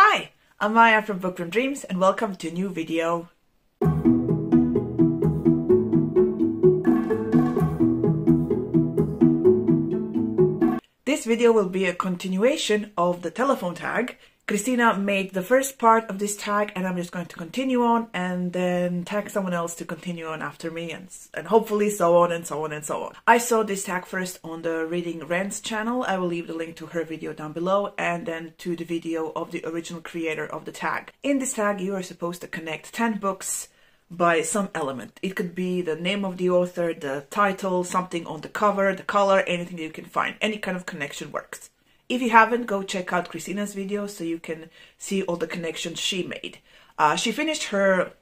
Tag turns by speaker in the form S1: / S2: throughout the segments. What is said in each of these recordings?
S1: Hi, I'm Maja from Bookworm Dreams and welcome to a new video. This video will be a continuation of the telephone tag. Kristina made the first part of this tag and I'm just going to continue on and then tag someone else to continue on after me and hopefully so on and so on and so on. I saw this tag first on the Reading Rent's channel. I will leave the link to her video down below and then to the video of the original creator of the tag. In this tag you are supposed to connect 10 books by some element. It could be the name of the author, the title, something on the cover, the color, anything you can find. Any kind of connection works. If you haven't, go check out Kristina's video so you can see all the connections she made. She finished her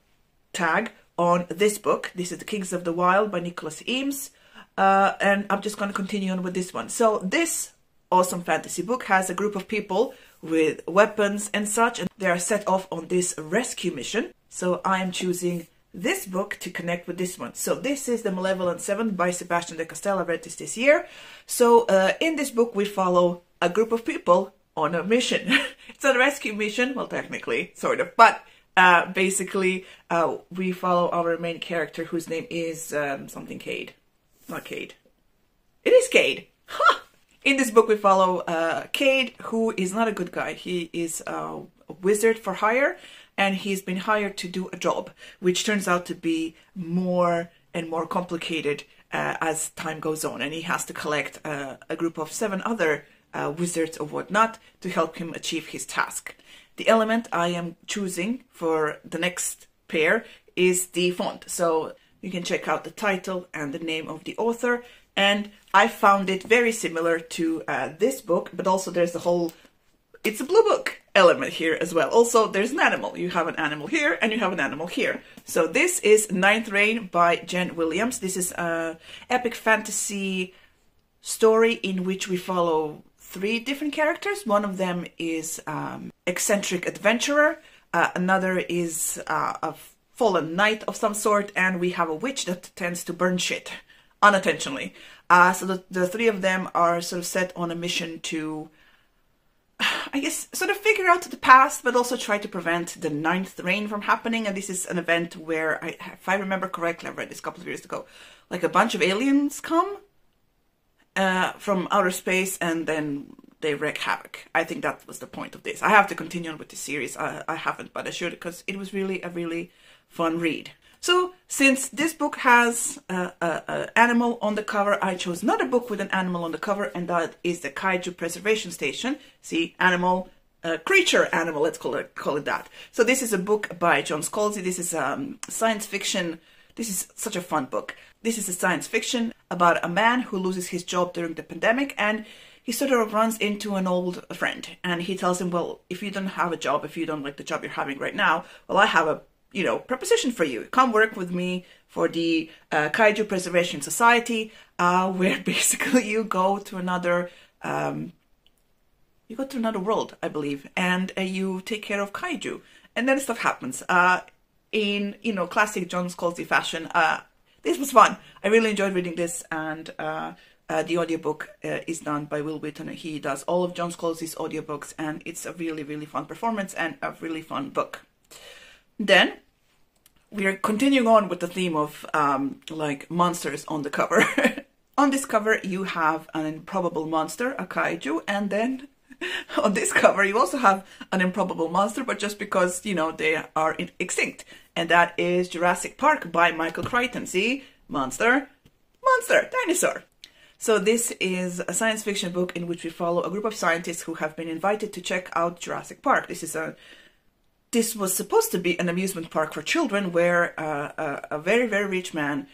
S1: tag on this book. This is The Kings of the Wild by Nicholas Eames. And I'm just going to continue on with this one. So this awesome fantasy book has a group of people with weapons and such, and they are set off on this rescue mission. So I am choosing this book to connect with this one. So this is The Malevolent Seven by Sebastian de Castell. I read this year. So in this book we follow a group of people on a mission. It's a rescue mission, well technically, sort of, but basically we follow our main character whose name is something Cade. Not Cade. It is Cade! Huh! In this book we follow Cade, who is not a good guy. He is a wizard for hire and he's been hired to do a job which turns out to be more and more complicated as time goes on, and he has to collect a group of 7 other wizards or whatnot to help him achieve his task. The element I am choosing for the next pair is the font. So you can check out the title and the name of the author, and I found it very similar to this book, but also there's the whole, it's a blue book element here as well. Also there's an animal. You have an animal here and you have an animal here. So this is Ninth Reign by Jen Williams. This is an epic fantasy story in which we follow 3 different characters. One of them is eccentric adventurer, another is a fallen knight of some sort, and we have a witch that tends to burn shit unintentionally. So the 3 of them are sort of set on a mission to, I guess, sort of figure out the past, but also try to prevent the 9th reign from happening. And this is an event where, if I remember correctly, I read this a couple of years ago, like a bunch of aliens come from outer space and then they wreak havoc. I think that was the point of this. I have to continue on with the series. I haven't, but I should, because it was really a really fun read. So since this book has an animal on the cover, I chose another book with an animal on the cover, and that is the Kaiju Preservation Station. See, animal, creature animal, let's call it that. So this is a book by John Scalzi. This is science fiction. This is such a fun book. This is a science fiction about a man who loses his job during the pandemic, and he sort of runs into an old friend, and he tells him, well, if you don't have a job, if you don't like the job you're having right now, well, I have a, proposition for you. Come work with me for the Kaiju Preservation Society, where basically you go to another world, I believe, and you take care of kaiju, and then stuff happens. In classic John Scalzi fashion. This was fun. I really enjoyed reading this, and the audiobook is done by Will Wheaton. He does all of John Scalzi's audiobooks, and it's a really, really fun performance and a really fun book. Then we are continuing on with the theme of like monsters on the cover. On this cover you have an improbable monster, a kaiju, and then on this cover you also have an improbable monster, but just because, they are extinct. And that is Jurassic Park by Michael Crichton. See? Monster, dinosaur. So this is a science fiction book in which we follow a group of scientists who have been invited to check out Jurassic Park. This was supposed to be an amusement park for children where a very, very rich man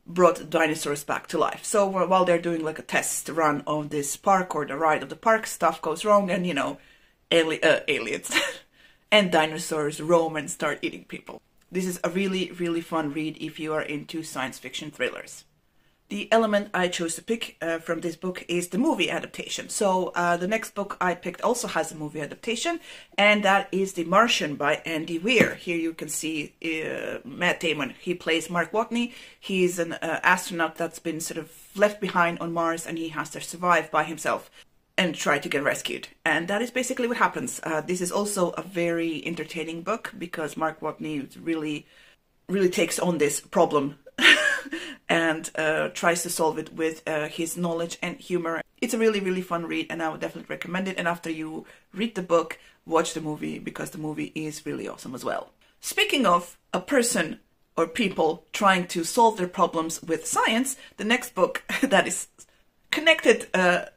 S1: brought dinosaurs back to life. So while they're doing like a test run of this park or the ride of the park, stuff goes wrong and, aliens and dinosaurs roam and start eating people. This is a really, really fun read if you are into science fiction thrillers. The element I chose to pick from this book is the movie adaptation. So the next book I picked also has a movie adaptation, and that is The Martian by Andy Weir. Here you can see Matt Damon. He plays Mark Watney. He's an astronaut that's been sort of left behind on Mars, and he has to survive by himself. and try to get rescued. And that is basically what happens. This is also a very entertaining book because Mark Watney really takes on this problem and tries to solve it with his knowledge and humor. It's a really fun read, and I would definitely recommend it. And after you read the book, watch the movie, because the movie is really awesome as well. Speaking of a person or people trying to solve their problems with science, the next book that is connected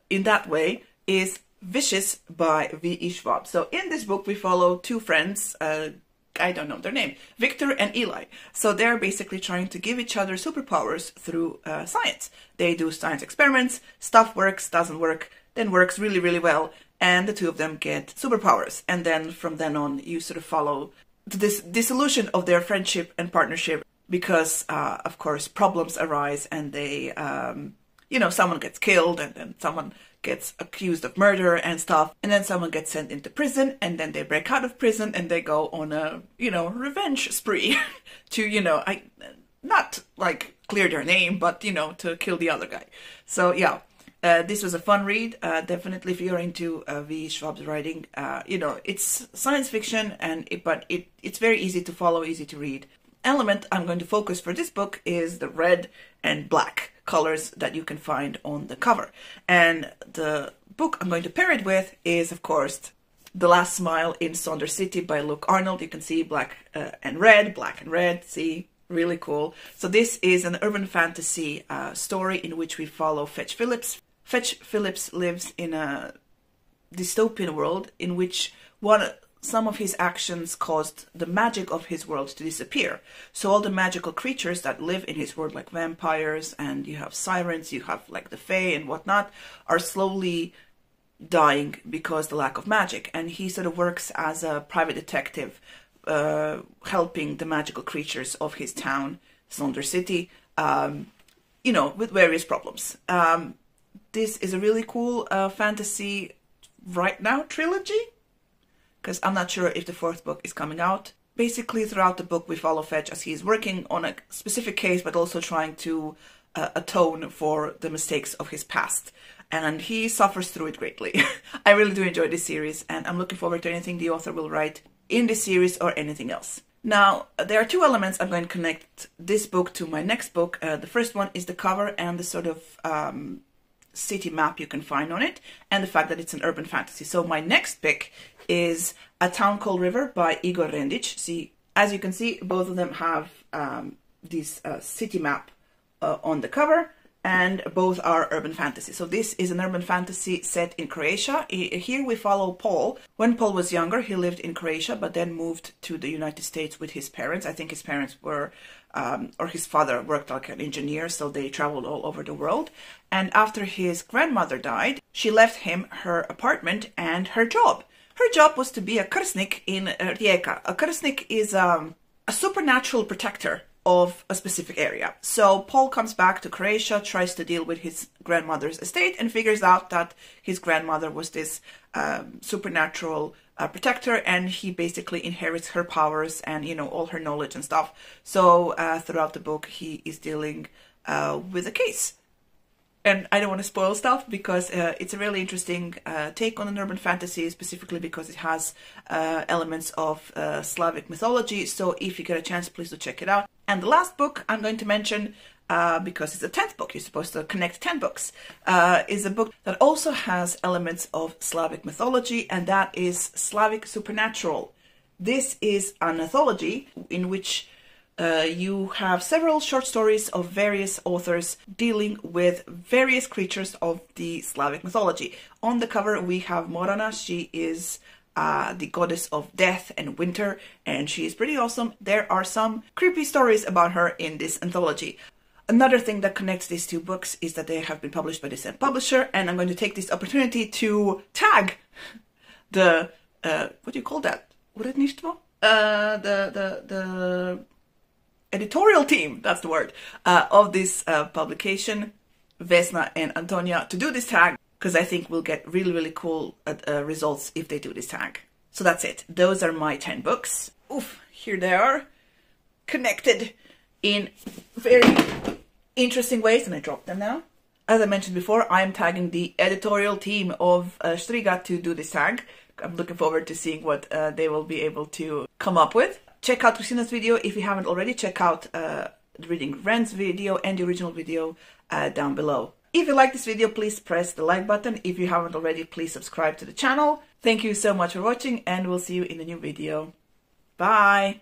S1: in that way is Vicious by V.E. Schwab. So in this book we follow two friends, I don't know their name, Victor and Eli. So they're basically trying to give each other superpowers through science. They do science experiments, stuff works, doesn't work, then works really well, and the two of them get superpowers. And then from then on you sort of follow this dissolution of their friendship and partnership, because of course problems arise, and they, someone gets killed, and then someone gets accused of murder and stuff, and then someone gets sent into prison, and then they break out of prison and they go on a, revenge spree to, not like clear their name, but, to kill the other guy. So yeah, this was a fun read. Definitely if you're into V. Schwab's writing, it's science fiction, but it's very easy to follow, easy to read. Element I'm going to focus for this book is the red and black colors that you can find on the cover. And the book I'm going to pair it with is, of course, The Last Smile in Sonder City by Luke Arnold. You can see black and red, see, really cool. So this is an urban fantasy story in which we follow Fetch Phillips. Fetch Phillips lives in a dystopian world in which some of his actions caused the magic of his world to disappear. So all the magical creatures that live in his world, like vampires, and you have sirens, you have like the fae and whatnot, are slowly dying because the lack of magic. And he sort of works as a private detective, helping the magical creatures of his town, Sonder City, with various problems. This is a really cool fantasy right now trilogy, because I'm not sure if the fourth book is coming out. Basically, throughout the book, we follow Fetch as he's working on a specific case, but also trying to atone for the mistakes of his past. And he suffers through it greatly. I really do enjoy this series, and I'm looking forward to anything the author will write in this series or anything else. Now, there are two elements I'm going to connect this book to my next book. The first one is the cover and the sort of city map you can find on it, and the fact that it's an urban fantasy. So my next pick is A Town Called River by Igor Rendic. See, as you can see, both of them have this city map on the cover, and both are urban fantasy. So this is an urban fantasy set in Croatia. Here we follow Paul. When Paul was younger, he lived in Croatia, but then moved to the United States with his parents. I think his parents were, or his father worked like an engineer, so they traveled all over the world. And after his grandmother died, she left him her apartment and her job. Her job was to be a krsnik in Rijeka. A krsnik is a supernatural protector of a specific area. So Paul comes back to Croatia, tries to deal with his grandmother's estate, and figures out that his grandmother was this supernatural protector, and he basically inherits her powers and, all her knowledge and stuff. So throughout the book, he is dealing with a case. And I don't want to spoil stuff, because it's a really interesting take on an urban fantasy, specifically because it has elements of Slavic mythology. So if you get a chance, please do check it out. And the last book I'm going to mention, because it's the 10th book, you're supposed to connect 10 books, is a book that also has elements of Slavic mythology, and that is Slavic Supernatural. This is an anthology in which you have several short stories of various authors dealing with various creatures of the Slavic mythology. On the cover we have Morana. She is the goddess of death and winter, and she is pretty awesome. There are some creepy stories about her in this anthology. Another thing that connects these two books is that they have been published by the same publisher, and I'm going to take this opportunity to tag the what do you call that? Uredništvo? The editorial team, that's the word, of this publication, Vesna and Antonia, to do this tag, because I think we'll get really cool results if they do this tag. So that's it. Those are my 10 books. Oof, here they are, connected in very interesting ways, and I dropped them now. As I mentioned before, I'm tagging the editorial team of Striga to do this tag. I'm looking forward to seeing what they will be able to come up with. Check out Kristina's video if you haven't already. Check out the Reading Rent's video and the original video down below. If you like this video, please press the like button. If you haven't already, please subscribe to the channel. Thank you so much for watching, and we'll see you in a new video. Bye!